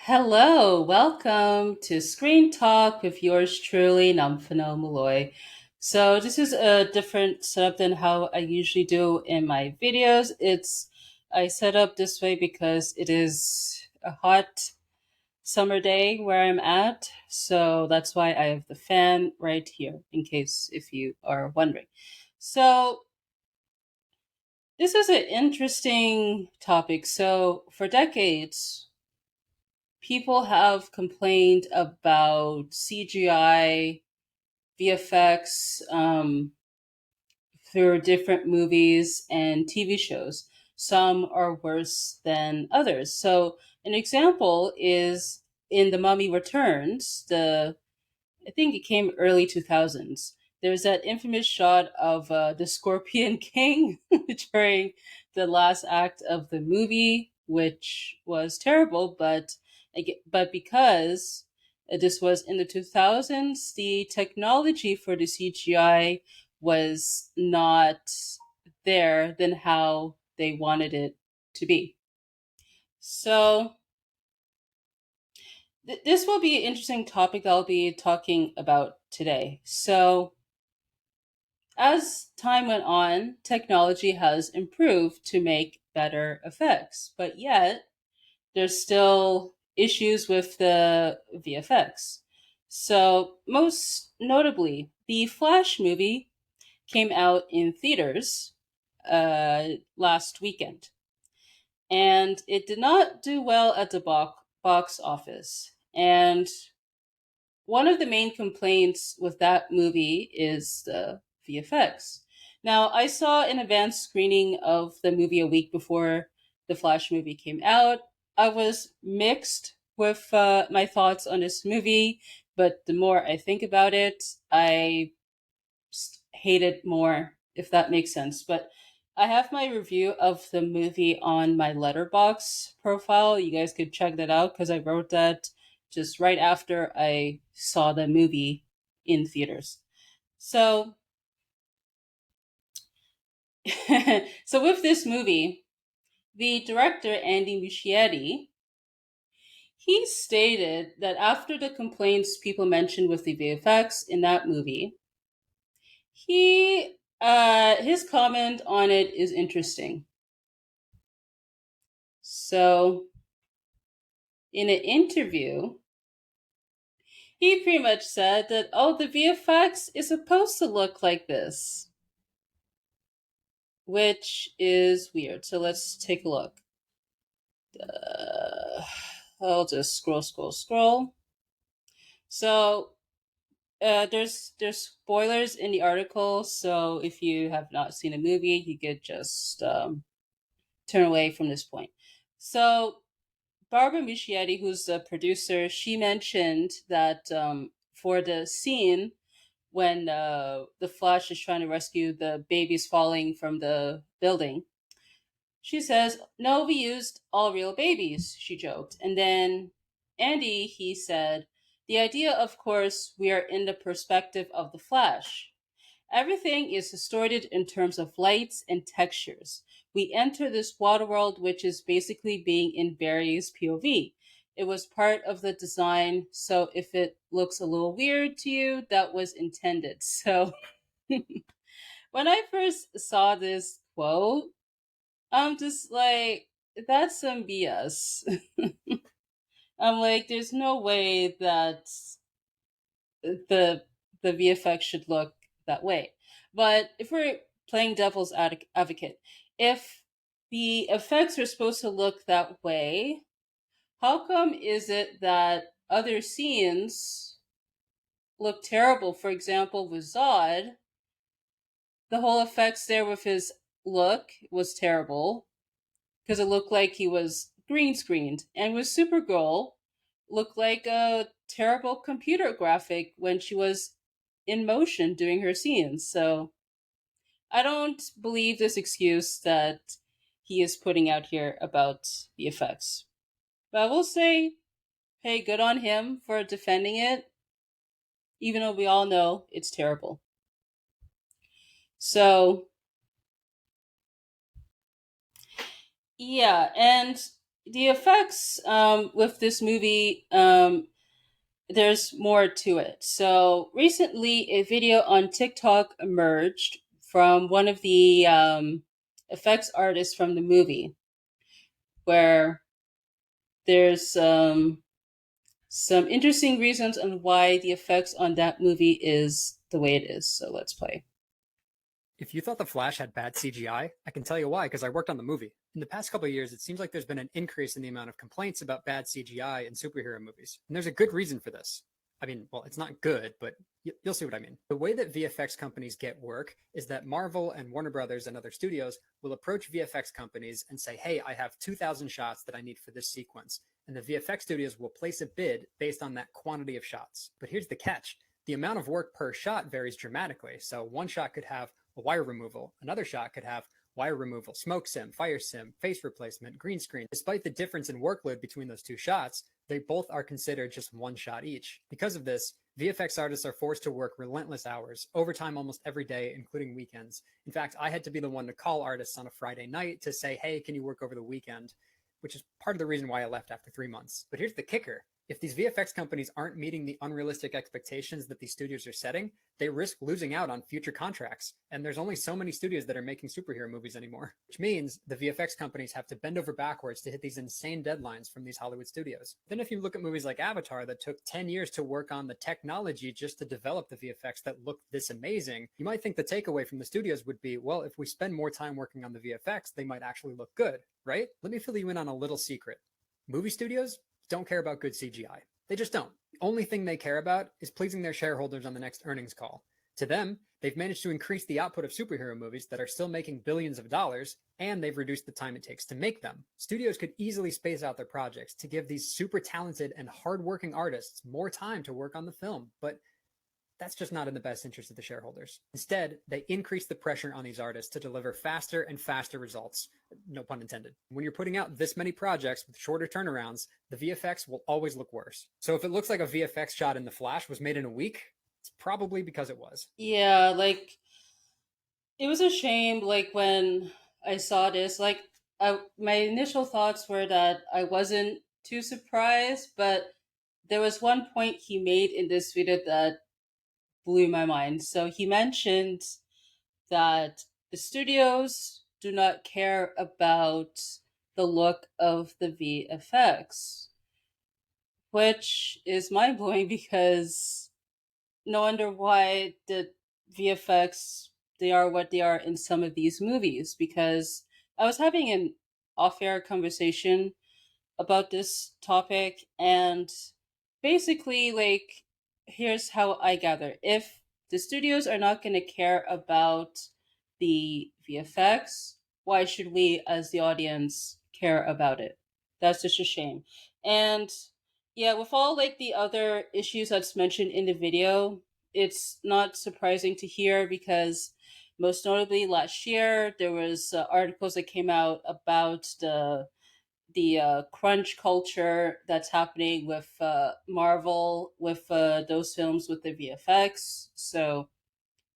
Hello, welcome to Screen Talk with yours truly, Nomfanelo. So this is a different setup than how I usually do in my videos. I set up this way because it is a hot summer day where I'm at, so that's why I have the fan right here, in case if you are wondering. So this is an interesting topic. So for decades, people have complained about CGI, VFX through different movies and TV shows. Some are worse than others. So, an example is in The Mummy Returns, I think it came early 2000s. There's that infamous shot of the Scorpion King during the last act of the movie, which was terrible. But because this was in the 2000s, the technology for the CGI was not there than how they wanted it to be. So this will be an interesting topic that I'll be talking about today. So, as time went on, technology has improved to make better effects, but yet there's still issues with the VFX. So, most notably, the Flash movie came out in theaters last weekend, and it did not do well at the box office. And one of the main complaints with that movie is the VFX. Now, I saw an advanced screening of the movie a week before the Flash movie came out. I was mixed with my thoughts on this movie, but the more I think about it, I hate it more, if that makes sense. But I have my review of the movie on my letterbox profile. You guys could check that out because I wrote that just right after I saw the movie in theaters. So, so with this movie, the director Andy Muschietti, he stated that after the complaints people mentioned with the VFX in that movie, his comment on it is interesting. So, in an interview, he pretty much said that, oh, the VFX is supposed to look like this, which is weird. So let's take a look. I'll just scroll. So there's spoilers in the article. So if you have not seen a movie, you could just turn away from this point. So Barbara Michietti, who's the producer, she mentioned that for the scene when the Flash is trying to rescue the babies falling from the building, she says, "No, we used all real babies," she joked. And then Andy, he said, "The idea, of course, we are in the perspective of the Flash. Everything is distorted in terms of lights and textures. We enter this water world, which is basically being in Barry's POV. It was part of the design, so if it looks a little weird to you, that was intended." So when I first saw this quote, I'm just like, that's some BS. I'm like, there's no way that the the VFX should look that way. But if we're playing devil's advocate, if the effects are supposed to look that way, how come is it that other scenes look terrible? For example, with Zod, the whole effects there with his look was terrible because it looked like he was green screened. And with Supergirl, looked like a terrible computer graphic when she was in motion doing her scenes. So I don't believe this excuse that he is putting out here about the effects. But I will say, hey, good on him for defending it, even though we all know it's terrible. So, yeah, and the effects with this movie, there's more to it. So recently, a video on TikTok emerged from one of the effects artists from the movie, where there's some interesting reasons on why the effects on that movie is the way it is. So let's play. If you thought The Flash had bad CGI, I can tell you why, because I worked on the movie. In the past couple of years, it seems like there's been an increase in the amount of complaints about bad CGI in superhero movies. And there's a good reason for this. I mean, well, it's not good, but you'll see what I mean. The way that VFX companies get work is that Marvel and Warner Brothers and other studios will approach VFX companies and say, hey, I have 2,000 shots that I need for this sequence. And the VFX studios will place a bid based on that quantity of shots. But here's the catch: the amount of work per shot varies dramatically. So one shot could have a wire removal, another shot could have wire removal, smoke sim, fire sim, face replacement, green screen. Despite the difference in workload between those two shots, they both are considered just one shot each. Because of this, VFX artists are forced to work relentless hours, overtime almost every day, including weekends. In fact, I had to be the one to call artists on a Friday night to say, hey, can you work over the weekend? Which is part of the reason why I left after 3 months. But here's the kicker: if these VFX companies aren't meeting the unrealistic expectations that these studios are setting, they risk losing out on future contracts. And there's only so many studios that are making superhero movies anymore, which means the VFX companies have to bend over backwards to hit these insane deadlines from these Hollywood studios. Then if you look at movies like Avatar that took 10 years to work on the technology just to develop the VFX that looked this amazing, you might think the takeaway from the studios would be, well, if we spend more time working on the VFX, they might actually look good, right? Let me fill you in on a little secret. Movie studios don't care about good CGI. They just don't. The only thing they care about is pleasing their shareholders on the next earnings call. To them, they've managed to increase the output of superhero movies that are still making billions of dollars, and they've reduced the time it takes to make them. Studios could easily space out their projects to give these super talented and hardworking artists more time to work on the film, but that's just not in the best interest of the shareholders. Instead, they increase the pressure on these artists to deliver faster and faster results. No pun intended. When you're putting out this many projects with shorter turnarounds, the VFX will always look worse. So if it looks like a VFX shot in The Flash was made in a week, it's probably because it was. Yeah, like it was a shame. Like when I saw this, my initial thoughts were that I wasn't too surprised, but there was one point he made in this video that blew my mind. So he mentioned that the studios do not care about the look of the VFX, which is mind blowing because no wonder why the VFX they are what they are in some of these movies. Because I was having an off-air conversation about this topic, and basically, like, here's how I gather: if the studios are not going to care about the VFX, why should we as the audience care about it? That's just a shame. And yeah, with all like the other issues that's mentioned in the video, it's not surprising to hear because most notably last year there was articles that came out about the crunch culture that's happening with Marvel with those films with the VFX. So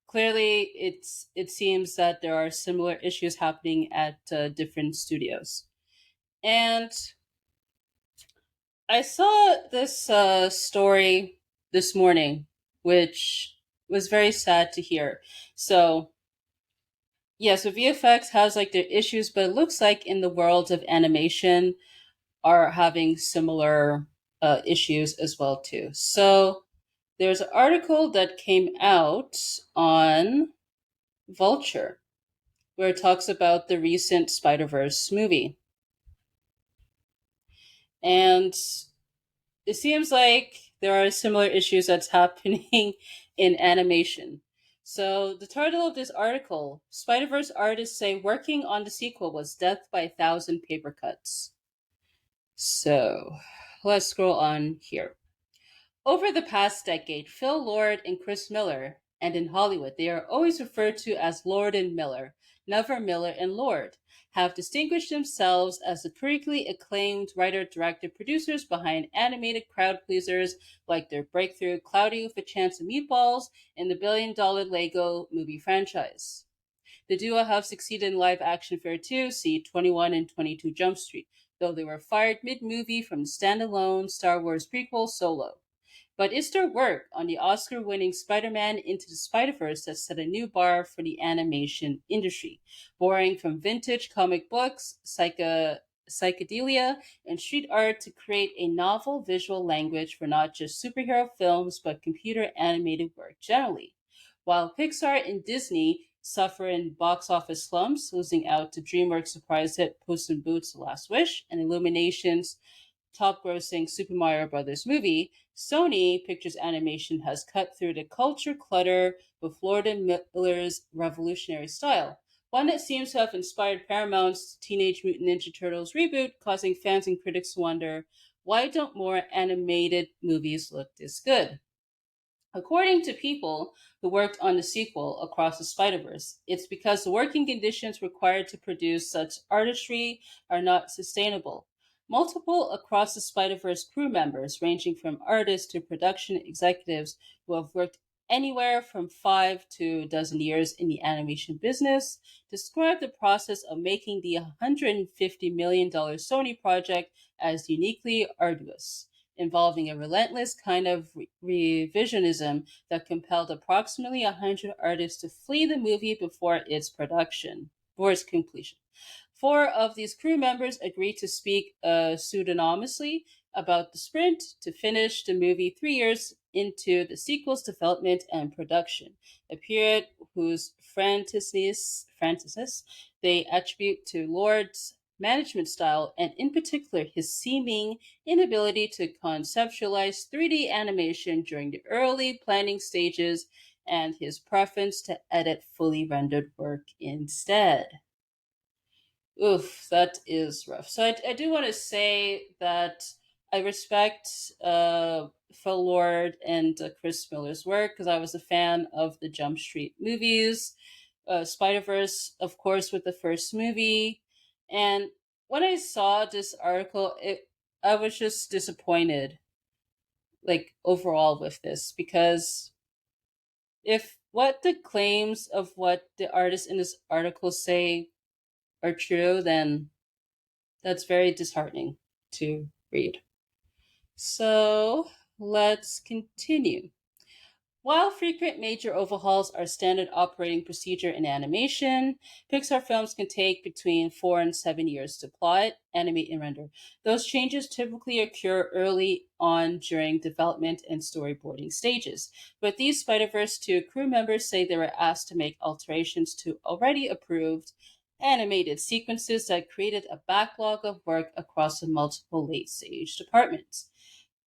clearly, it seems that there are similar issues happening at different studios. And I saw this story this morning, which was very sad to hear. So yeah, so VFX has like their issues, but it looks like in the world of animation are having similar issues as well too. So there's an article that came out on Vulture where it talks about the recent Spider Verse movie, and it seems like there are similar issues that's happening in animation. So the title of this article: Spider Verse artists say working on the sequel was death by 1,000 paper cuts. So let's scroll on here. Over the past decade, Phil Lord and Chris Miller, and in Hollywood they are always referred to as Lord and Miller, never Miller and Lord, have distinguished themselves as the critically acclaimed writer, director, producers behind animated crowd pleasers like their breakthrough Cloudy with a Chance of Meatballs and the billion-dollar Lego movie franchise. The duo have succeeded in live action fare too, see 21 and 22 Jump Street. though they were fired mid movie from the standalone Star Wars prequel Solo. But it's their work on the Oscar winning Spider Man Into the Spider Verse that set a new bar for the animation industry. Borrowing from vintage comic books, psychedelia, and street art to create a novel visual language for not just superhero films but computer animated work generally. While Pixar and Disney suffer in box office slumps, losing out to DreamWorks' surprise hit Puss in Boots: The Last Wish and Illumination's top grossing Super Mario Brothers movie, Sony Pictures Animation has cut through the culture clutter with Florida Miller's revolutionary style, one that seems to have inspired Paramount's Teenage Mutant Ninja Turtles reboot, causing fans and critics to wonder, why don't more animated movies look this good? According to people who worked on the sequel, Across the Spider Verse, it's because the working conditions required to produce such artistry are not sustainable. Multiple Across the Spider Verse crew members, ranging from artists to production executives who have worked anywhere from 5 to a dozen years in the animation business, describe the process of making the $150 million Sony project as uniquely arduous, involving a relentless kind of revisionism that compelled approximately 100 artists to flee the movie before its completion. Four of these crew members agreed to speak pseudonymously about the sprint to finish the movie 3 years into the sequel's development and production, a period whose franticness they attribute to Lord's management style and, in particular, his seeming inability to conceptualize 3D animation during the early planning stages and his preference to edit fully rendered work instead. Oof, that is rough. So I do want to say that I respect Phil Lord and Chris Miller's work because I was a fan of the Jump Street movies, Spider Verse, of course, with the first movie. And when I saw this article, I was just disappointed, like overall, with this because if what the claims of what the artists in this article say are true, then that's very disheartening to read. So let's continue. While frequent major overhauls are standard operating procedure in animation, Pixar films can take between 4 and 7 years to plot, animate, and render. Those changes typically occur early on during development and storyboarding stages. But these Spider-Verse 2 crew members say they were asked to make alterations to already approved animated sequences that created a backlog of work across the multiple late-stage departments.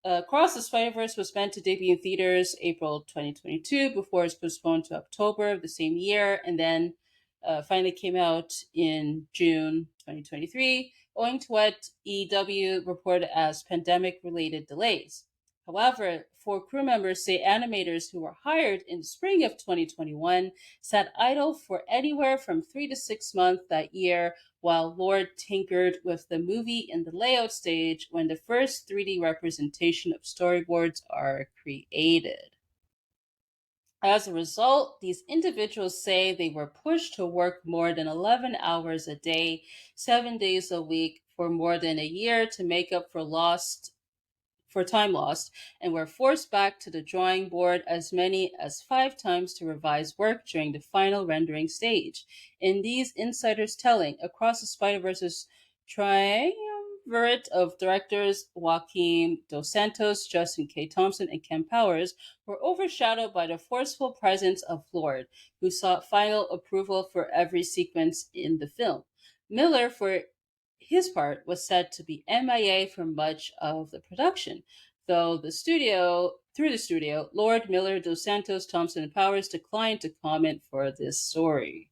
Across the Spider-Verse was meant to debut in theaters April 2022 before it was postponed to October of the same year, and then finally came out in June 2023, owing to what EW reported as pandemic-related delays. However, four crew members say animators who were hired in the spring of 2021 sat idle for anywhere from 3 to 6 months that year while Lord tinkered with the movie in the layout stage when the first 3D representation of storyboards are created. As a result, these individuals say they were pushed to work more than 11 hours a day, 7 days a week, for more than a year to make up for time lost, and were forced back to the drawing board as many as 5 times to revise work during the final rendering stage. In these insiders telling, Across the Spider-Verse's triumvirate of directors Joaquim Dos Santos, Justin K. Thompson, and Ken Powers were overshadowed by the forceful presence of Lord, who sought final approval for every sequence in the film. Miller, for his part, was said to be MIA for much of the production, though through the studio, Lord, Miller, Dos Santos, Thompson, and Powers declined to comment for this story.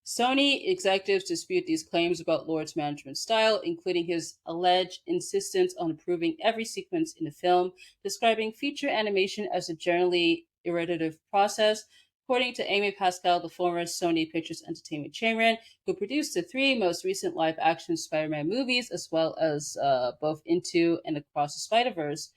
Sony executives dispute these claims about Lord's management style, including his alleged insistence on approving every sequence in the film, describing feature animation as a generally iterative process. According to Amy Pascal, the former Sony Pictures Entertainment chairman, who produced the three most recent live action Spider Man movies, as well as both Into and Across the Spider Verse,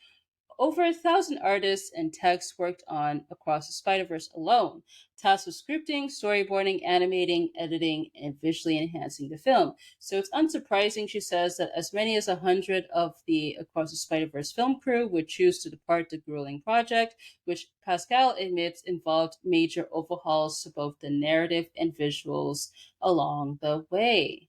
over 1,000 artists and techs worked on Across the Spider Verse alone, tasked with scripting, storyboarding, animating, editing, and visually enhancing the film. So it's unsurprising, she says, that as many as 100 of the Across the Spider Verse film crew would choose to depart the grueling project, which Pascal admits involved major overhauls to both the narrative and visuals along the way.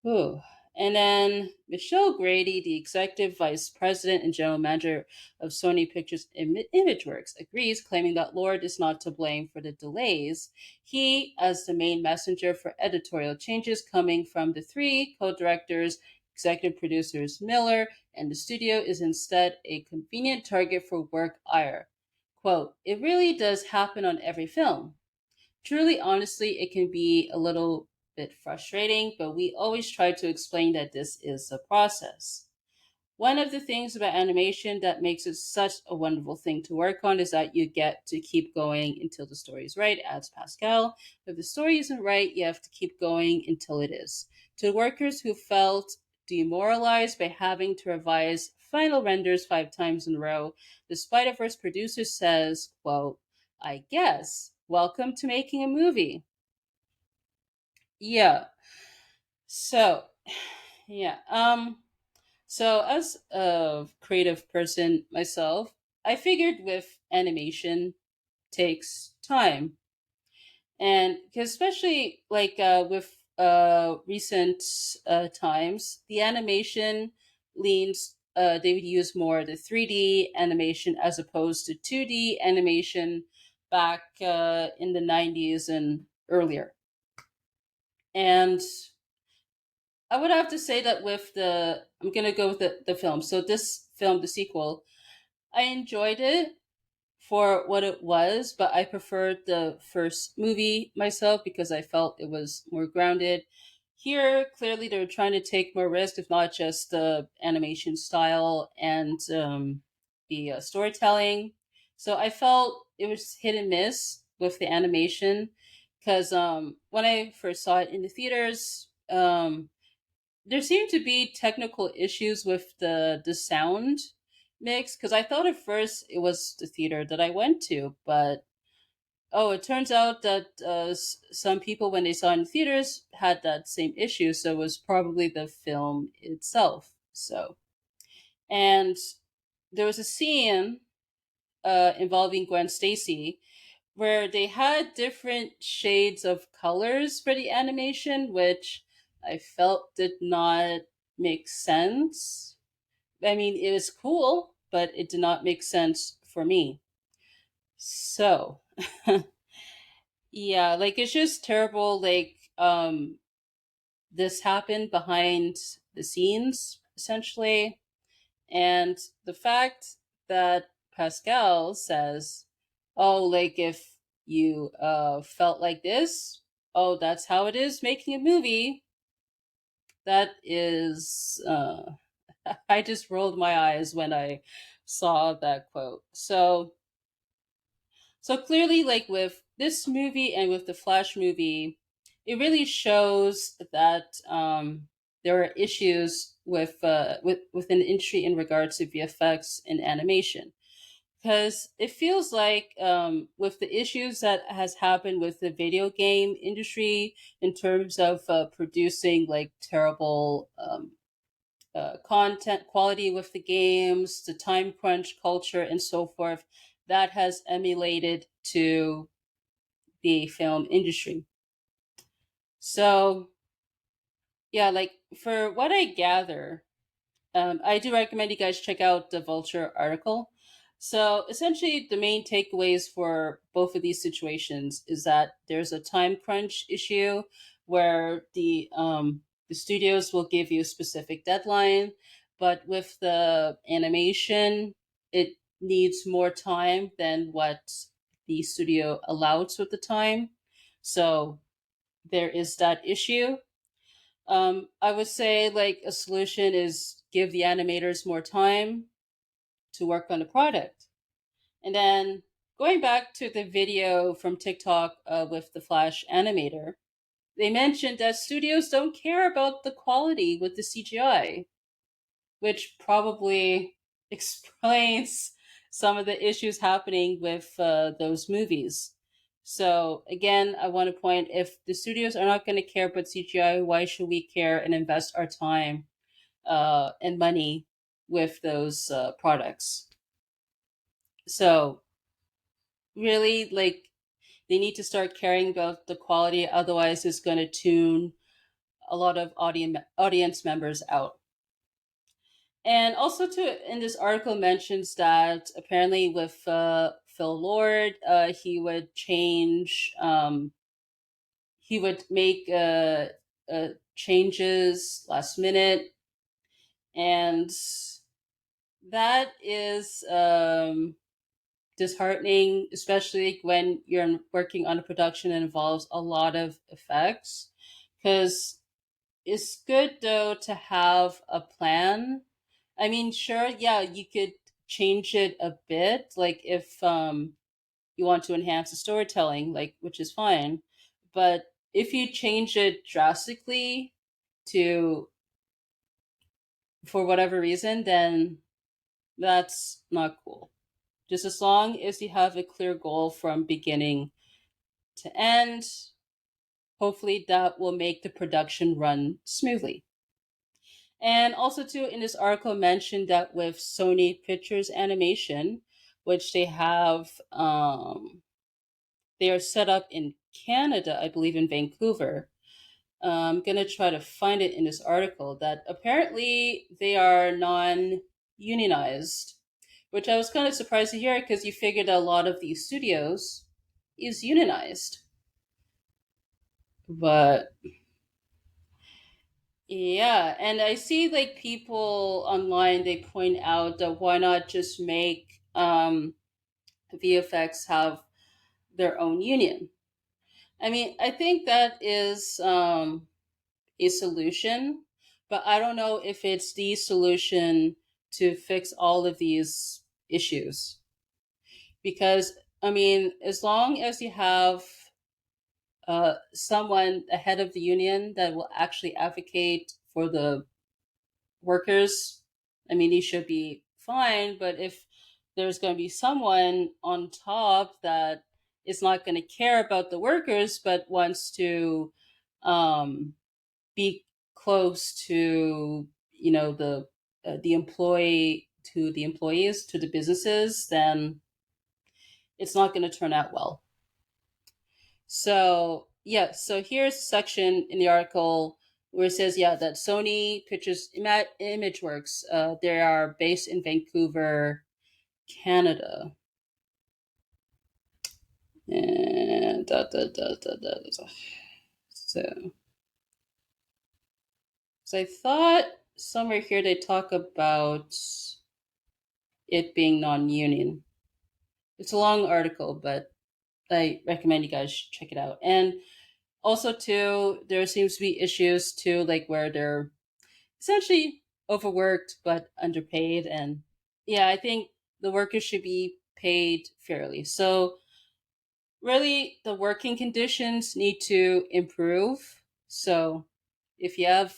Ooh. And then Michelle Grady, the executive vice president and general manager of Sony Pictures Imageworks, agrees, claiming that Lord is not to blame for the delays. He, as the main messenger for editorial changes coming from the three co directors, executive producers Miller, and the studio, is instead a convenient target for work ire. Quote, it really does happen on every film. Truly, honestly, it can be a little bit frustrating, but we always try to explain that this is a process. One of the things about animation that makes it such a wonderful thing to work on is that you get to keep going until the story is right, adds Pascal. If the story isn't right, you have to keep going until it is. To workers who felt demoralized by having to revise final renders 5 times in a row, the Spider-Verse producer says, quote, I guess, welcome to making a movie. Yeah. So, yeah. So, as a creative person myself, I figured with animation takes time, and 'cause especially like with recent times, the animation leans. They would use more the 3D animation as opposed to 2D animation back in the 90s and earlier. And I would have to say that with I'm gonna go with the film. So this film, the sequel, I enjoyed it for what it was, but I preferred the first movie myself because I felt it was more grounded. Here, clearly, they're trying to take more risk, if not just the animation style and the storytelling. So I felt it was hit and miss with the animation because when I first saw it in the theaters, there seemed to be technical issues with the sound mix because I thought at first it was the theater that I went to, but oh, it turns out that some people when they saw it in theaters had that same issue, so it was probably the film itself. So, and there was a scene involving Gwen Stacy where they had different shades of colors for the animation, which I felt did not make sense. I mean, it was cool, but it did not make sense for me. So, yeah, like it's just terrible. Like, this happened behind the scenes, essentially. And the fact that Pascal says, oh, like if you felt like this, oh, that's how it is making a movie. That is, I just rolled my eyes when I saw that quote. So clearly, like with this movie and with the Flash movie, it really shows that there are issues within the industry in regards to VFX and animation. Because it feels like with the issues that has happened with the video game industry in terms of producing like terrible content quality with the games, the time crunch culture, and so forth, that has emulated to the film industry. So, yeah, like for what I gather, I do recommend you guys check out the Vulture article. So, essentially, the main takeaways for both of these situations is that there's a time crunch issue where the studios will give you a specific deadline, but with the animation, it needs more time than what the studio allows with the time. So, there is that issue. I would say like a solution is give the animators more time to work on the product. And then going back to the video from TikTok with the Flash animator, they mentioned that studios don't care about the quality with the CGI, which probably. explains some of the issues happening with those movies. So again, I want to point, if the studios are not going to care about CGI, why should we care and invest our time and money with those products? So really, like, they need to start caring about the quality. Otherwise, it's going to tune a lot of audience members out. And also, too, in this article mentions that apparently with Phil Lord, he would make changes last minute, and that is disheartening, especially when you're working on a production that involves a lot of effects. Because it's good though to have a plan. I mean, sure, yeah, you could change it a bit, like if you want to enhance the storytelling, like, which is fine. But if you change it drastically to for whatever reason, then that's not cool. Just as long as you have a clear goal from beginning to end, hopefully that will make the production run smoothly. And also, too, in this article mentioned that with Sony Pictures Animation, which they are set up in Canada, I believe in Vancouver. I'm gonna try to find it in this article that apparently they are non-unionized, which I was kind of surprised to hear because you figured a lot of these studios is unionized. But yeah, and I see like people online, they point out that why not just make VFX have their own union. I mean, I think that is a solution, but I don't know if it's the solution to fix all of these issues. Because, I mean, as long as you have someone ahead of the union that will actually advocate for the workers, I mean, he should be fine. But if there's going to be someone on top that is not going to care about the workers but wants to um, be close to, the employee, to the employees, to the businesses, then it's not going to turn out well. So yeah, so here's a section in the article where it says, yeah, that Sony Pictures Imageworks, they are based in Vancouver, Canada. And so I thought somewhere here they talk about it being non-union. It's a long article, but I recommend you guys check it out. And also, too, there seems to be issues too, like where they're essentially overworked but underpaid. And yeah, I think the workers should be paid fairly. So really, the working conditions need to improve. So if you have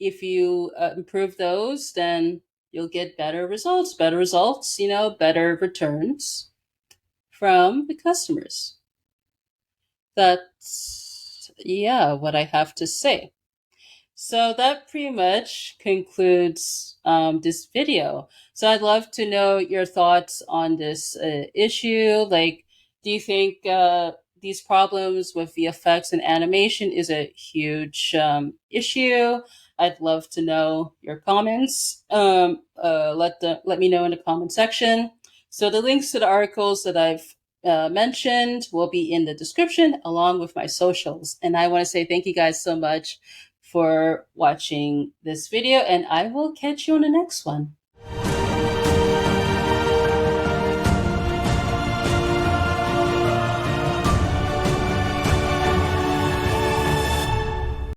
if you improve those, then you'll get better results. Better results, better returns from the customers. That's, yeah, what I have to say. So that pretty much concludes this video. So I'd love to know your thoughts on this issue. Like, do you think these problems with VFX and animation is a huge issue? I'd love to know your comments. Let me know in the comment section. So the links to the articles that I've mentioned will be in the description along with my socials. And I want to say thank you guys so much for watching this video, and I will catch you on the next one.